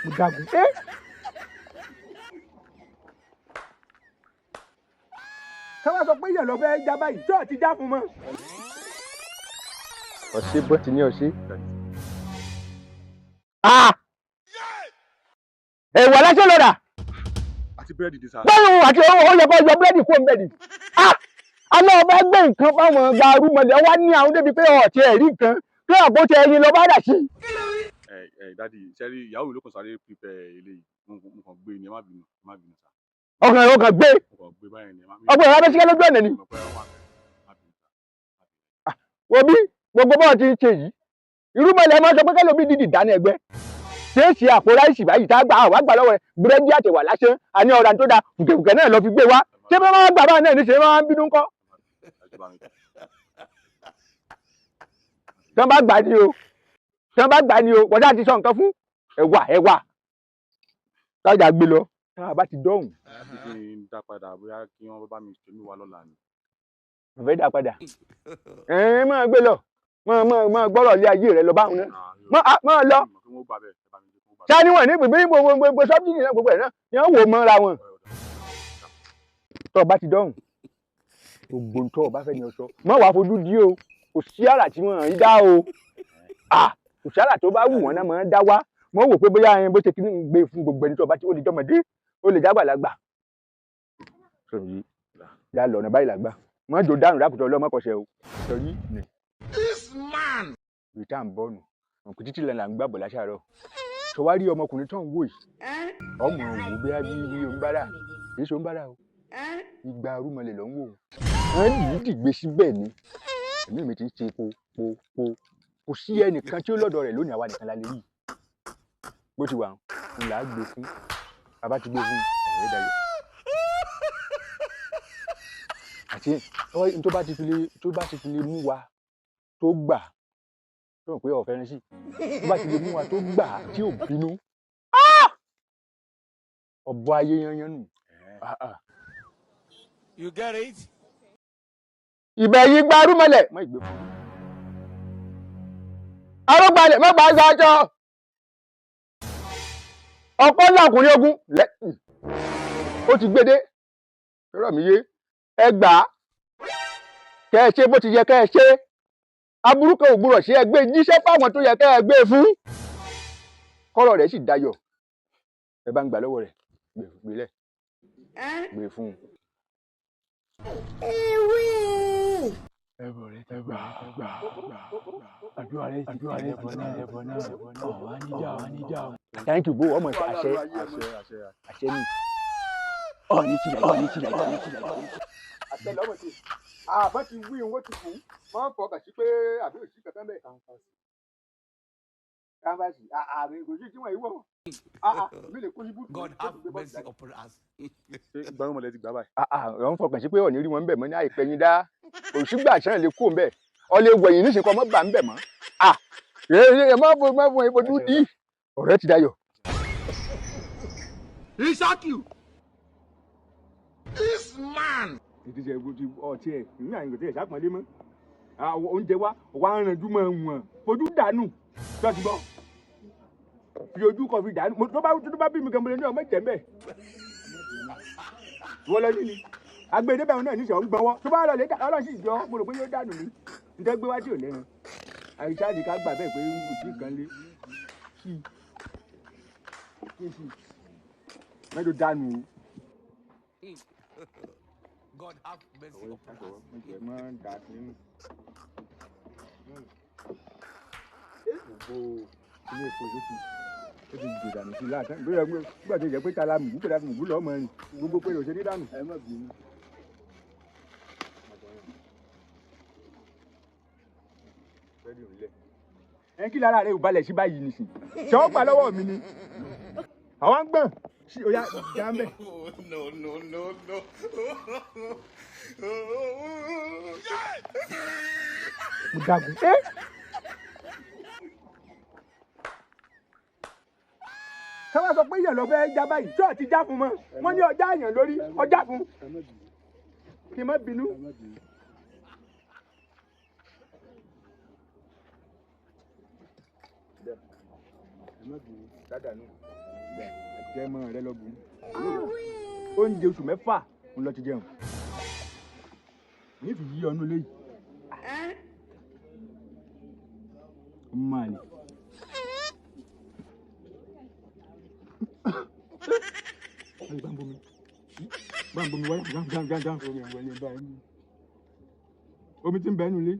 Mo dàgùn. Ká wá sọ pé èèyàn lọ fẹ́ já báyìí tó ti já fún mọ́. Ọ̀sẹ̀ bó ti ní ọ̀sẹ̀. Ẹ̀wà lásán lọ́dà. Àti búrẹ́dì dì sá. Báwo àti owó yẹ kó yọ búrẹ́dì kó ń bẹ̀ dì. Àná ọba gbé nǹkan fáwọn gàrú mọ̀lẹ́ wá ní àwọn débi pé ọ̀tí ẹ̀rí nǹkan pé àbó tẹ ẹyin lọ bá dà sí. Dádì sẹ́rí ìyàwó mi ló kàn sáré pípẹ́ eléyìí mo kàn gbé ni ẹ má bínú sá. Ọkàn gbé. Gbé báyìí ni. Ọgbọ̀n ìyá bẹ́sí lójú ọ̀nà ni. Wo bí gbogbo bọ́ọ̀ ti ń ṣe yìí irú mọ̀lẹ́ máa ń sọ pé kẹ́lò bí dídì dání ẹgbẹ́ ṣé é ṣe àpò ráìsì báyìí tá a gbà àwọn àgbà lọ́wọ́ rẹ̀ búrẹ́dì àtẹ̀wà lásán àní ọ̀rà tó da kùkẹ̀kùkẹ̀ náà lọ fi gbé wá ṣé bí wọ́n gbà báà náà ní ṣe máa ń bínú ńkọ́. tí wọ́n bá gbà ní o wọ́n dá ti sọ nǹkan fún ẹ̀wà tájà gbé lọ tá a bá ti dọ́hùn. kí n dá padà bóyá kí wọ́n bá mi ṣe mí wá lọ́la ni. mo fẹ́ dá padà máa gbé lọ máa gbọ́rọ̀ lé ayé rẹ lọ báwọn náà máa lọ. sani wọn ní gbogbo sọ́bìtì náà gbogbo ẹ̀ náà ni wọ́n wò mọ́ra wọn. tó o bá ti dọ́hùn gbogbo tó o bá fẹ́ ni o sọ má wàá fojú di o kò sí àrà tí wọ́n ń dá o kò sí àrà tó bá wù wọ́n náà máa ń dá wá wọ́n wò pé bóyá ẹyin bó ṣe kí ní gbé fún gbogbo ẹni tó o bá ti ó lè jọmọdé ó lè jágbàlagbà. sọ̀rọ̀ yá lọ ọ̀nà báyìí làgbà wọ́n jò dànù dákùtọ̀ ọlọ́mọkọ̀ṣẹ́ o sọ̀rọ̀ yìí ni. This man. Ìta ń bọ́ọ̀nù òkú títí lẹ́la ń gbàbọ̀ láṣàárọ̀ tó wá rí ọmọkùnrin tó ń wò yìí ọmọ òwò bẹ́ẹ̀ bí oníbàárà kì í ṣe oníbàárà o igba arúmọlẹ̀ ló ń wò wọ́n yìí dìgbé síbẹ̀ ni èmi mi ti ń ṣe po kò sí ẹnìkan tí ó lọ́dọ̀ rẹ̀ lónìí àwa nìkan la lè rí bó ti wà ń là á gbé fún bàbá ti gbé fún ẹ̀rẹ́ dayọ̀ àti tó bá ti fi lè mú wa tó gbà tó ń pè ọ̀fẹ́ rẹ sí tó bá ti lè mú wa tó gbà tí ò bínú ọ̀bọ ayé yanyan nù. You get it? Ìbẹ̀ yìí gba arúmọlẹ̀ mọ́ ìgbé fún mi. Arúgbalẹ̀ mọ́ gbà ń sáájọ́. Ọ̀pọ̀ ńlákùnrin ogun lẹ́kùn. Ó ti gbédé. Rọ̀ mí yé. Ẹ gbà á. Kẹ́ ẹ ṣe bó ti yẹ kẹ́ ẹ ṣe. Aburú kan ò gbúrọ̀ sí ẹgbẹ́ jíṣẹ́ fáwọn tó yẹ kẹ́ ẹ gbé fún. Kọ́rọ̀ rẹ̀ sì dayọ̀. Ẹ bá ń gbà lọ́wọ́ rẹ̀. Gbélẹ̀. Gbé fún un. Ẹbọ rẹ ti gbà àdúrà rẹ ti ẹbọ náà wà níjà o. Thank you bó ọmọ àṣẹ ni. Ní tìlẹ̀. Àṣẹ lọ́mọ sí. Àbá ti wí owó ti kù. Wọ́n fọ kàṣí pé àbí òsì kankan bẹ́ẹ̀. Káfáàsì àmì ìgòjì tí wọ́n yìí wọ̀. Mi lè kó ibú. God have mercy upon us. Ṣé ìgbà wọn lè ti gbà báyìí? Wọ́n fọkàn sí pé ọ̀nì rí wọn ń bẹ̀ mọ́ ní àìpẹ́ yín dá. Òṣùgbà àṣẹ lè kó ń bẹ̀. Ọlẹ́ wẹ̀yìn níṣẹ́ kọ́ mọ́ gbà ń bẹ̀ mọ́. Ẹ má fọ ìbojú dí. Ọ̀rẹ́ ti dayọ̀. Isaki. This man. Ìdíje ìbojú ọtí ẹ̀ ní àyìnbó tí ẹ̀ ṣàpọ̀nlé mọ́. Oúnjẹ wa ń ranjú mọ́ wọn. Fojú dànù. Jọ́sí bọ́. Fi ojú kan fi dànù. Tó bá bí mi gan mo lè ní ọmọ ìjẹ́ mbẹ́. Wọ́n lọ ní agbèdè bẹ́ẹ̀ náà níṣẹ́ ọ̀ ń gbọ́wọ́. Tó bá lọ lè ọlọ́run sì jọ mo rò pé yóò dànù ni. Ǹjẹ́ gbé wá tí ò lẹ́nu. Àyíṣà ni ká gbà bẹ́ẹ̀ pé kò tí ì kan lé. Mẹ́jọ dànù o. God have mercy upon us. Gbogbo ilé epo ló ti gbè dànù sí láàtán bóyá gbọ́dọ̀ tó jẹ́ pé ta la mùgú pé ta fi mùgú lọ́ọ́ mọ́ ẹ̀rìn gbogbo pé òṣèré dànù. Ẹ má bínú. Ẹ kí lára rẹ ò balẹ̀ sí báyìí nìsín ṣé wọ́n gbà lọ́wọ́ mi ni àwọn ń gbọ̀n sí oya ìjà ń bẹ̀. No. Mo dàgùn. Ká wá sọ pé èèyàn lọ fẹ́ já báyìí tó ti já fún mọ́ wọ́n ní ọjà èèyàn lórí ọjà fún kí n má bínú. dáadáa nù àjẹmọ́ rẹ lọ́gùn oúnjẹ oṣù mẹ́fà ń lọ ti jẹun ní fi yí ọnú léyìí ọmọ àlè báńbomi wáyà gángan omi tí ń bẹ nù lé.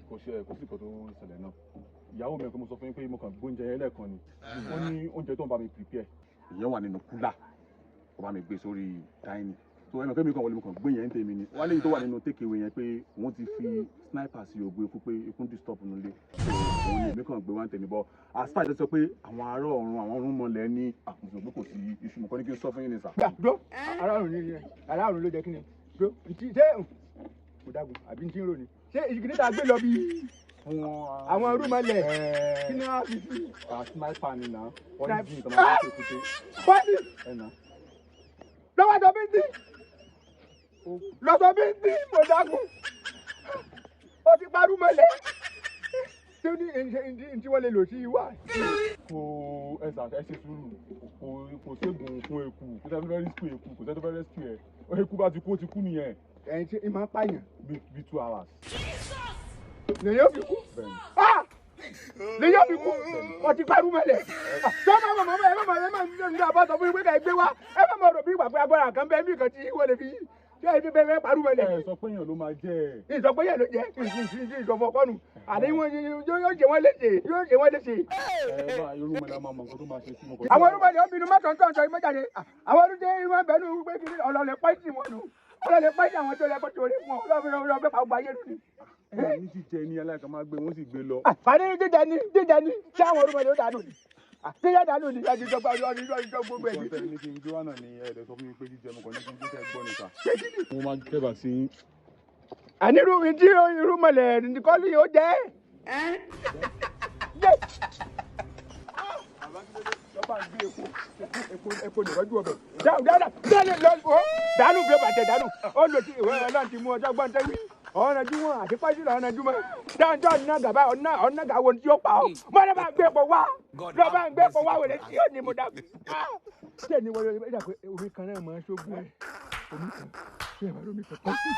kò sí nǹkan tó ṣẹlẹ̀ náà ìyàwó mi kò mo sọ fún yín pé mo kàn gbóúnjẹ yẹn lẹ́ẹ̀kan ni ó ní oúnjẹ tó ń bá mi prepare ìyẹn wà nínú kúlà ó bá mi gbé sórí dáínì tó ẹnu kẹ́mi kan wọlé mo kàn gbé yẹn ń tèmi ni wọ́n á léyìí tó wà nínú tékèwé yẹn pé wọ́n ti fi sniper sí ògbó ikú pé ikú ń disturb nílé òun lè mí kàn gbé wá ń tèmi bọ́ aspa ìjọ sọ pé àwọn ará ọ̀run àwọn ọ̀run mọ̀lẹ́ ní àkùnso pé kò sí iṣu mọ̀kọ́ ní kí n sọ fún yín ní sà. dó aráàlú ló jẹ kí ni dó ṣé kò dágun àbí ní tí ń rò ní ṣé ìṣìkìní tá a gbé lọ bí àwọn rúmọlẹ̀ kí ni wọ́n fi sí. sniper ni na wọ́n ní bí nǹkan máa ń ṣe kúté. pọ́ńtì lọ́wọ́ sọ bí ń dín lọ́sọ̀ bí ń dín mo dágun ó ti parú mọ́lẹ̀ tí ó ní tí wọ́n lè lò sí wá. kò ẹ̀sà ẹ ṣe sùúrù kò ségun fún eku kò sẹ́ni fẹ́ rescue eku kò sẹ́ni fẹ́ rescue ẹ̀ eku bá ti kú ó ti kú nìyẹn. ẹ̀yin tí ìmọ̀ pààyàn. bí 2 hours. lè yóò fi kú. lè yóò fi kú ó ti parú mọ́lẹ̀. tó bá mọ̀ mọ́ ẹ má ní àbá sọ fún yín pé ká ẹ gbé wá ẹ má mọ̀ rò bí ìgbà pé agbára kan bẹ́ẹ̀ bí nǹkan tí wọ́n lè fi ṣé ibi bẹ́ẹ̀ parú mọ́lẹ̀. ẹ sọ pé èèyàn ló máa jẹ ẹ. ìsọ pé èèyàn ló jẹ ìsọfọ kọ́nù àní yóò jẹ wọ́n léṣe yóò jẹ wọ́n léṣe. ẹ bá irúmọlẹ̀ máa mọ nǹkan tó máa ṣe sí mọ́kàn. àwọn irúmọlẹ̀ obìnrin má tọ̀ ń tọ̀ ìmọ̀jáde àwọn ọdún tẹ́ ìwọ̀n bẹ́ẹ̀ nù pé kí ọlọ́lẹ̀ pàìsì wọn nù ọlọ́lẹ̀ pàìsì àwọn tó lẹ́kọ̀ọ́ torí fún ọ lọ́bẹ̀ pàgbà ayé nù ni. ní jíjẹ ní aláìka máa gbé wọn sì gbé lọ. àní jíjẹ ni ṣé àwọn irúmọlẹ̀ ó dànù ni jíjẹ dànù ni ọdún gbogbo ẹ̀ ọ̀sẹ̀ ní kí n gbé wá náà ni ẹ̀ẹ́dẹ̀ sọ fún mi pé jíjẹ mo kàn ní kí n gbé tẹ́ gbọ́ nìta. mo máa kẹ́bà sí. àní tí irúmọlẹ̀ kọ́lù yóò jẹ́ epo nìrọ́jú ọbẹ̀ dànù bí ó bàjẹ́ dànù ó lò sí ìwé ọlọ́run ti mú ọjọ́ gbọ́n tẹ́wí ọ̀nà jú wọn àti pàṣẹ lọ́nà jú mọ́ dáńtọ́ ọ̀nà gàbá ọ̀nà gàwọ́ tí ó pa ọ́ mọ́nà bá ń gbé epo wá lọ́ bá ń gbé epo wá wẹ̀lẹ̀ tí ó ní mo dàbí. ṣé ni wọ́n yọ omi kan náà máa ń ṣógun ẹ̀ omi kan ṣé ìwà lómi kan kọ́ sí.